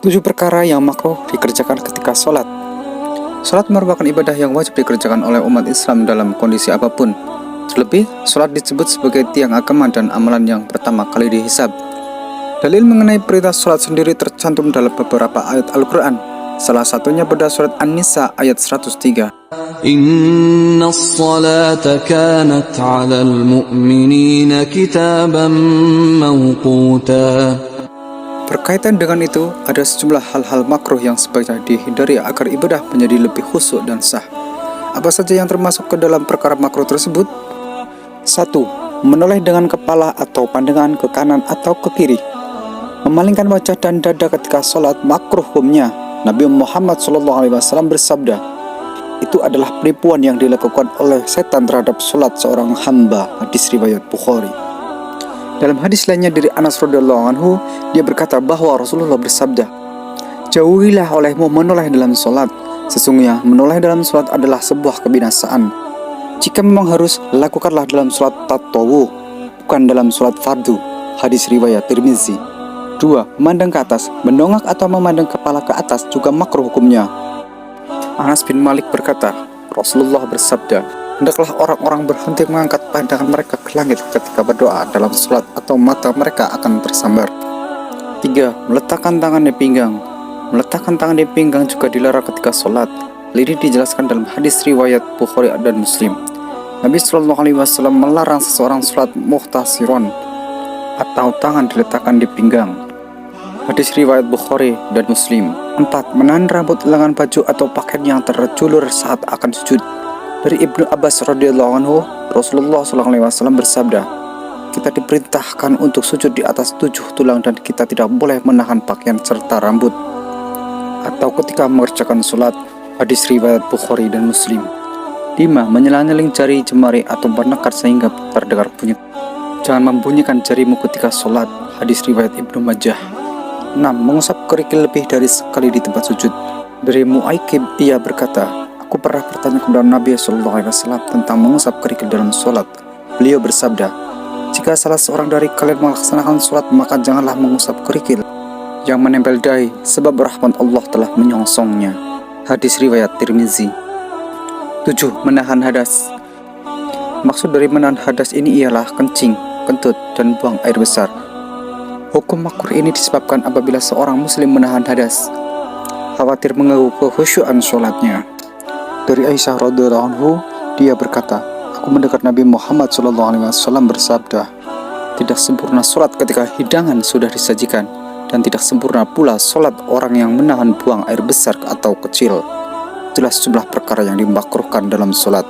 7 perkara yang makruh dikerjakan ketika sholat. Sholat merupakan ibadah yang wajib dikerjakan oleh umat Islam dalam kondisi apapun. Terlebih, sholat disebut sebagai tiang agama dan amalan yang pertama kali dihisab. Dalil mengenai perintah sholat sendiri tercantum dalam beberapa ayat Al-Quran. Salah satunya pada surat An-Nisa ayat 103. Inna as-salata kanat 'alal mu'minina kitaban mawquta. Berkaitan dengan itu, ada sejumlah hal-hal makruh yang sebaiknya dihindari agar ibadah menjadi lebih khusyuk dan sah. Apa saja yang termasuk ke dalam perkara makruh tersebut? 1. Menoleh dengan kepala atau pandangan ke kanan atau ke kiri. Memalingkan wajah dan dada ketika sholat makruh hukumnya. Nabi Muhammad SAW bersabda, itu adalah penipuan yang dilakukan oleh setan terhadap sholat seorang hamba. Hadis riwayat Bukhari. Dalam hadis lainnya dari Anas radhiyallahu anhu, dia berkata bahwa Rasulullah bersabda, jauhilah olehmu menoleh dalam sholat. Sesungguhnya menoleh dalam sholat adalah sebuah kebinasaan. Jika memang harus, lakukanlah dalam sholat tatawwu, bukan dalam sholat fardu. Hadis riwayat Tirmizi. 2. Memandang ke atas. Mendongak atau memandang kepala ke atas juga makruh hukumnya. Anas bin Malik berkata, Rasulullah bersabda, hendaklah orang-orang berhenti mengangkat pandangan mereka ke langit ketika berdoa dalam sholat atau mata mereka akan tersambar. 3. Meletakkan tangan di pinggang. Meletakkan tangan di pinggang juga dilarang ketika sholat. Ini dijelaskan dalam hadis riwayat Bukhari dan Muslim. Nabi SAW melarang seseorang sholat muhtasiron atau tangan diletakkan di pinggang. Hadis riwayat Bukhari dan Muslim. 4. Menahan rambut, lengan baju atau pakaian yang terjulur saat akan sujud. Dari Ibnu Abbas radhiyallahu anhu, Rasulullah SAW bersabda, kita diperintahkan untuk sujud di atas 7 tulang dan kita tidak boleh menahan pakaian serta rambut atau ketika mengerjakan sholat. Hadis riwayat Bukhari dan Muslim. 5. Menyelang-nyeling jari, jemari atau bernekat sehingga terdengar bunyi. Jangan membunyikan jarimu ketika sholat. Hadis riwayat Ibnu Majah. 6. Mengusap kerikil lebih dari sekali di tempat sujud. Dari Mu'aikib, ia berkata, aku pernah bertanya kepada Nabi SAW tentang mengusap kerikil dalam sholat. Beliau bersabda, jika salah seorang dari kalian melaksanakan sholat, maka janganlah mengusap kerikil yang menempel dahi, sebab rahmat Allah telah menyongsongnya. Hadis riwayat Tirmizi. 7. Menahan hadas. Maksud dari menahan hadas ini ialah kencing, kentut, dan buang air besar. Hukum makruh ini disebabkan apabila seorang muslim menahan hadas, khawatir mengganggu kekhusyuan sholatnya. Dari Aisyah radhiyallahu anhu, dia berkata, aku mendekat Nabi Muhammad SAW bersabda, tidak sempurna sholat ketika hidangan sudah disajikan, dan tidak sempurna pula sholat orang yang menahan buang air besar atau kecil. Itulah sejumlah perkara yang dimakruhkan dalam sholat.